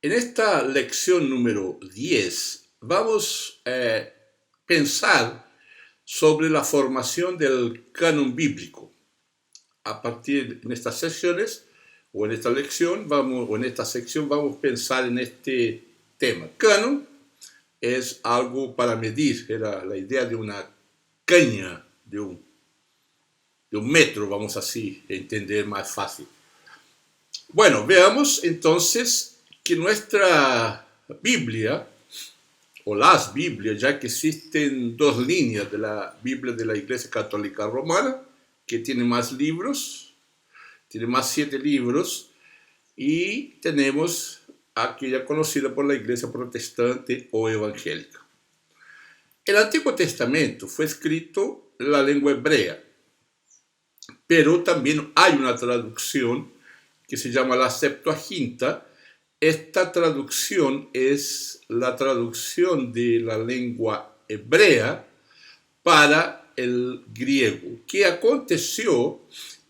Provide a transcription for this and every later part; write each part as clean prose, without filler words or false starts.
En esta lección número 10 vamos a pensar sobre la formación del canon bíblico. A partir de estas secciones, o en esta lección, o en esta sección, vamos a pensar en este tema. Canon es algo para medir, era la idea de una caña, de un metro, vamos así a entender más fácil. Bueno, veamos entonces que nuestra Biblia, o las Biblias, ya que existen dos líneas de la Biblia de la Iglesia Católica Romana, que tiene más libros, tiene más 7 libros, y tenemos aquella conocida por la Iglesia Protestante o Evangélica. El Antiguo Testamento fue escrito en la lengua hebrea, pero también hay una traducción que se llama la Septuaginta. Esta traducción es la traducción de la lengua hebrea para el griego, que aconteció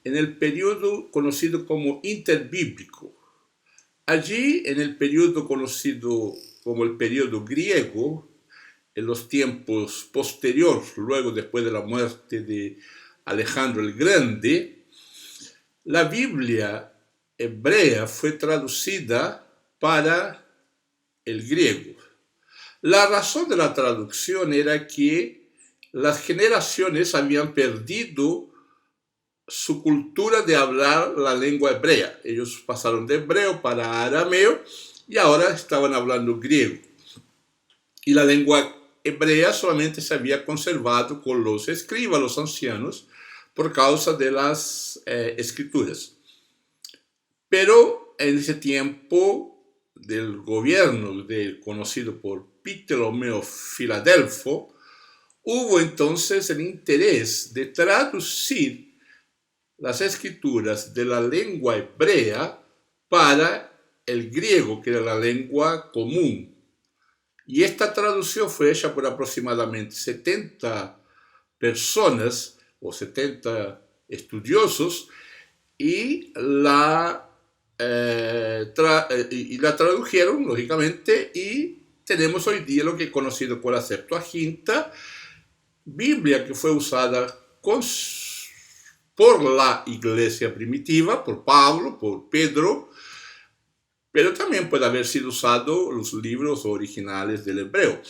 en el periodo conocido como interbíblico. Allí, en el periodo conocido como el periodo griego, en los tiempos posteriores, luego después de la muerte de Alejandro el Grande, la Biblia hebrea fue traducida para el griego. La razón de la traducción era que las generaciones habían perdido su cultura de hablar la lengua hebrea. Ellos pasaron de hebreo para arameo y ahora estaban hablando griego. Y la lengua hebrea solamente se había conservado con los escribas, los ancianos, por causa de las escrituras. Pero en ese tiempo del gobierno conocido por Ptolomeo Filadelfo, hubo entonces el interés de traducir las escrituras de la lengua hebrea para el griego, que era la lengua común. Y esta traducción fue hecha por aproximadamente 70 personas o 70 estudiosos y la tradujeron, lógicamente, y tenemos hoy día lo que es conocido como la Septuaginta, Biblia que fue usada por la iglesia primitiva, por Pablo, por Pedro, pero también puede haber sido usado los libros originales del hebreo.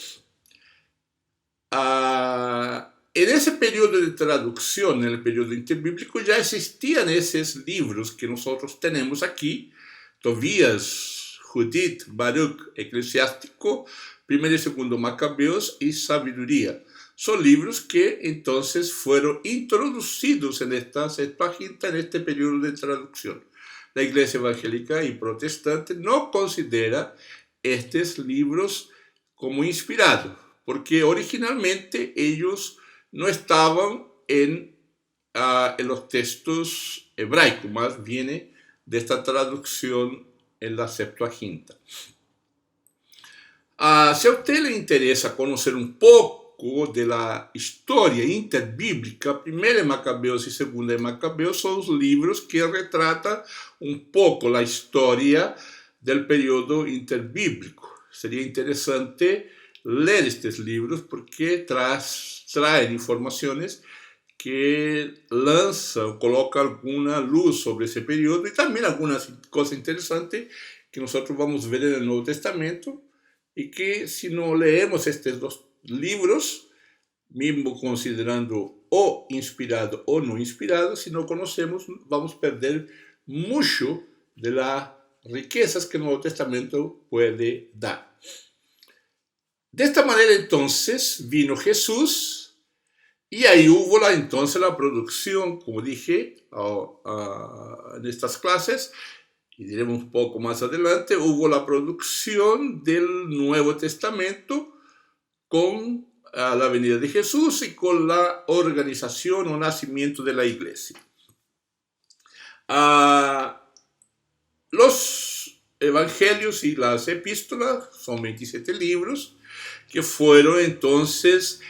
En ese periodo de traducción, en el periodo interbíblico, ya existían esos libros que nosotros tenemos aquí: Tobías, Judith, Baruch, Eclesiástico, Primero y Segundo Macabeos y Sabiduría. Son libros que entonces fueron introducidos en esta Septuaginta en este periodo de traducción. La Iglesia Evangélica y Protestante no considera estos libros como inspirados, porque originalmente ellos no estaban en los textos hebraicos, más viene de esta traducción en la Septuaginta. Si a usted le interesa conocer un poco de la historia interbíblica, Primera de Macabeos y Segunda de Macabeos son los libros que retratan un poco la historia del periodo interbíblico. Sería interesante leer estos libros porque traen informaciones que lanzan, colocan alguna luz sobre ese periodo y también algunas cosas interesantes que nosotros vamos a ver en el Nuevo Testamento y que si no leemos estos dos libros, mismo considerando o inspirado o no inspirado, si no conocemos, vamos a perder mucho de las riquezas que el Nuevo Testamento puede dar. De esta manera entonces vino Jesús y ahí hubo entonces la producción, como dije en estas clases, y diremos un poco más adelante, hubo la producción del Nuevo Testamento con la venida de Jesús y con la organización o nacimiento de la iglesia. Los evangelios y las epístolas son 27 libros que fueron entonces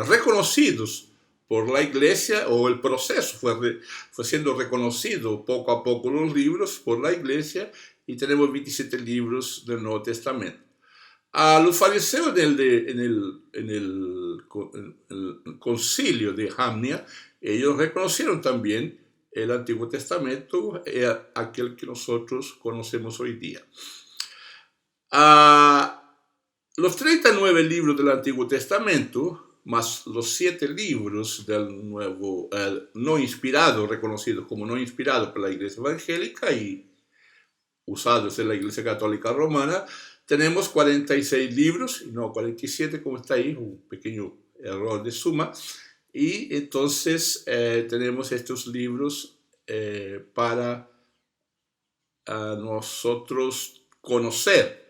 reconocidos por la iglesia, o el proceso fue siendo reconocido poco a poco los libros por la iglesia, y tenemos 27 libros del Nuevo Testamento. A los fariseos en el concilio de Jamnia, ellos reconocieron también el Antiguo Testamento, aquel que nosotros conocemos hoy día. Los 39 libros del Antiguo Testamento, más los 7 libros del Nuevo, no inspirado, reconocidos como no inspirados por la Iglesia Evangélica y usados en la Iglesia Católica Romana, tenemos 46 libros, y no 47 como está ahí, un pequeño error de suma, y entonces tenemos estos libros para nosotros conocer,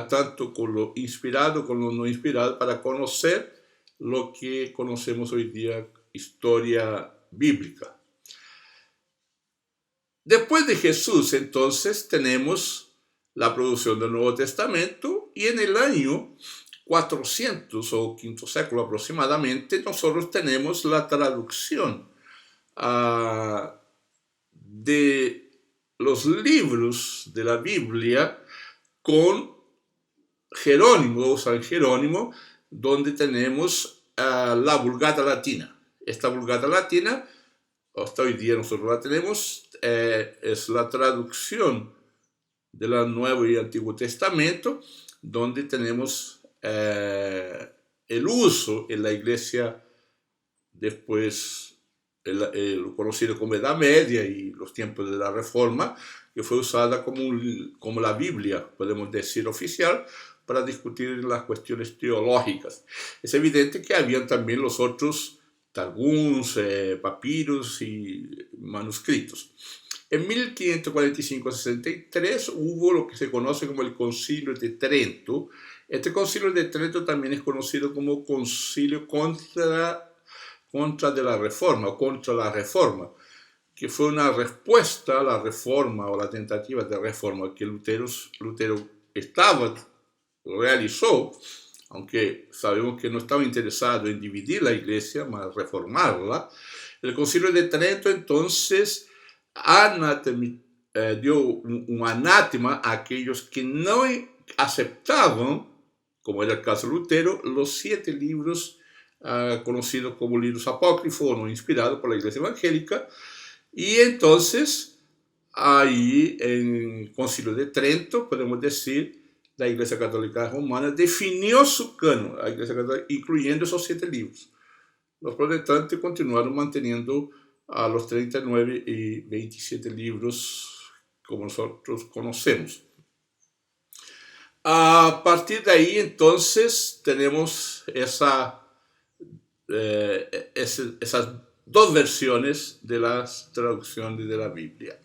tanto con lo inspirado como lo no inspirado, para conocer lo que conocemos hoy día, historia bíblica. Después de Jesús, entonces, tenemos la producción del Nuevo Testamento, y en el año 400 o quinto século aproximadamente, nosotros tenemos la traducción de los libros de la Biblia con Jerónimo o San Jerónimo, donde tenemos la Vulgata Latina. Esta Vulgata Latina, hasta hoy día nosotros la tenemos, es la traducción del Nuevo y Antiguo Testamento, donde tenemos el uso en la Iglesia después, lo conocido como Edad Media y los tiempos de la Reforma, que fue usada como la Biblia, podemos decir, oficial, para discutir las cuestiones teológicas. Es evidente que habían también los otros targums, papiros y manuscritos. En 1545-63 hubo lo que se conoce como el Concilio de Trento. Este Concilio de Trento también es conocido como Concilio contra de la Reforma, o contra la Reforma, que fue una respuesta a la Reforma o la tentativa de reforma que Lutero realizó, aunque sabemos que no estaba interesado en dividir la Iglesia, más reformarla. El Concilio de Trento entonces dio un anátema a aquellos que no aceptaban, como era el caso de Lutero, los 7 libros conocidos como libros apócrifos o no inspirados por la Iglesia Evangélica. Y entonces, ahí en el Concilio de Trento, podemos decir, la Iglesia Católica Romana definió su canon, la Iglesia Católica, incluyendo esos 7 libros. Los protestantes continuaron manteniendo a los 39 y 27 libros como nosotros conocemos. A partir de ahí, entonces, tenemos esas 2 versiones de las traducciones de la Biblia.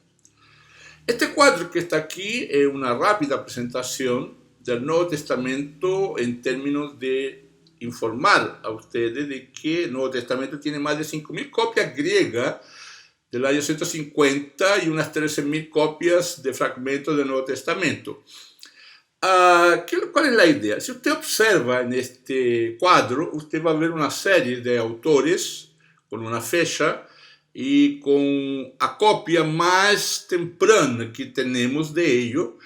Este cuadro que está aquí es una rápida presentación del Nuevo Testamento en términos de informar a ustedes de que el Nuevo Testamento tiene más de 5.000 copias griegas del año 150 y unas 13.000 copias de fragmentos del Nuevo Testamento. ¿Cuál es la idea? Si usted observa en este cuadro, usted va a ver una serie de autores con una fecha y con la copia más temprana que tenemos de ello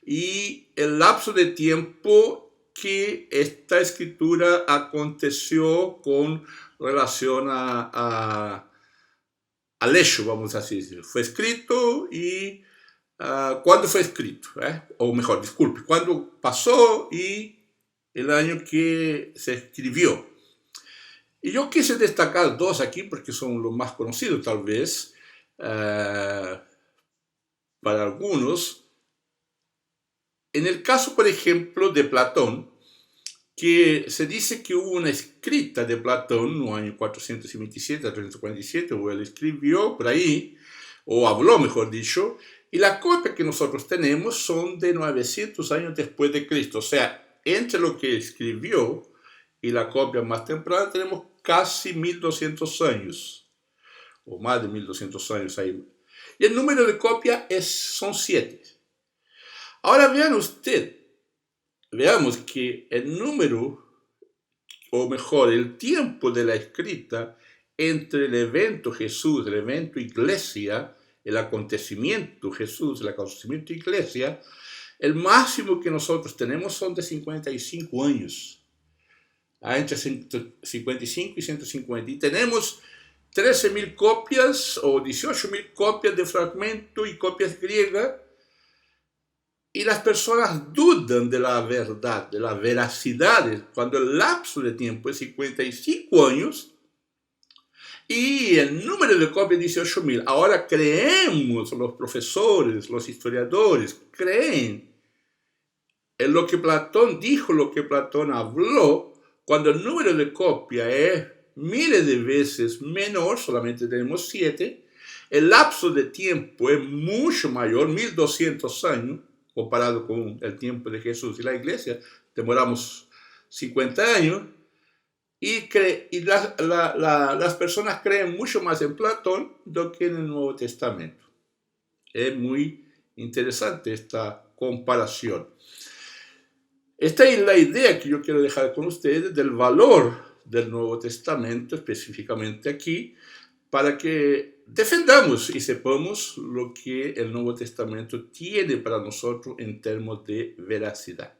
y el lapso de tiempo que esta escritura aconteció con relación al hecho, vamos a decir. Fue escrito y cuándo fue escrito, o mejor, disculpe, cuándo pasó y el año que se escribió. Y yo quise destacar 2 aquí porque son los más conocidos tal vez para algunos. En el caso, por ejemplo, de Platón, que se dice que hubo una escrita de Platón en el año 427 a 347, o él escribió por ahí, o habló, mejor dicho, y la copia que nosotros tenemos son de 900 años después de Cristo. O sea, entre lo que escribió y la copia más temprana tenemos casi 1200 años, o más de 1200 años ahí. Y el número de copias son 7. Ahora veamos que el número, o mejor, el tiempo de la escrita entre el evento Jesús, el evento Iglesia, el acontecimiento Jesús, el acontecimiento Iglesia, el máximo que nosotros tenemos son de 55 años. Entre 55 y 150. Y tenemos 13.000 copias o 18.000 copias de fragmento y copias griegas. Y las personas dudan de la verdad, de la veracidad, cuando el lapso de tiempo es 55 años y el número de copias es 18.000. Ahora creemos, los profesores, los historiadores, creen en lo que Platón dijo, lo que Platón habló, cuando el número de copias es miles de veces menor, solamente tenemos 7, el lapso de tiempo es mucho mayor, 1200 años, comparado con el tiempo de Jesús y la Iglesia, demoramos 50 años, y las personas creen mucho más en Platón do que en el Nuevo Testamento. Es muy interesante esta comparación. Esta es la idea que yo quiero dejar con ustedes del valor del Nuevo Testamento, específicamente aquí, para que defendamos y sepamos lo que el Nuevo Testamento tiene para nosotros en términos de veracidad.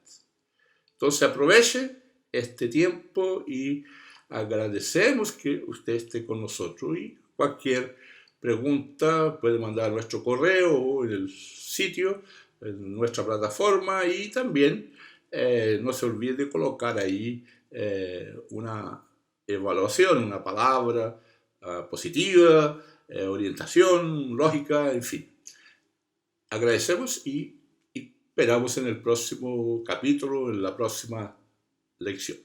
Entonces aproveche este tiempo y agradecemos que usted esté con nosotros, y cualquier pregunta puede mandar a nuestro correo o en el sitio, en nuestra plataforma, y también no se olvide de colocar ahí una evaluación, una palabra positiva, orientación, lógica, en fin. Agradecemos y esperamos en el próximo capítulo, en la próxima lección.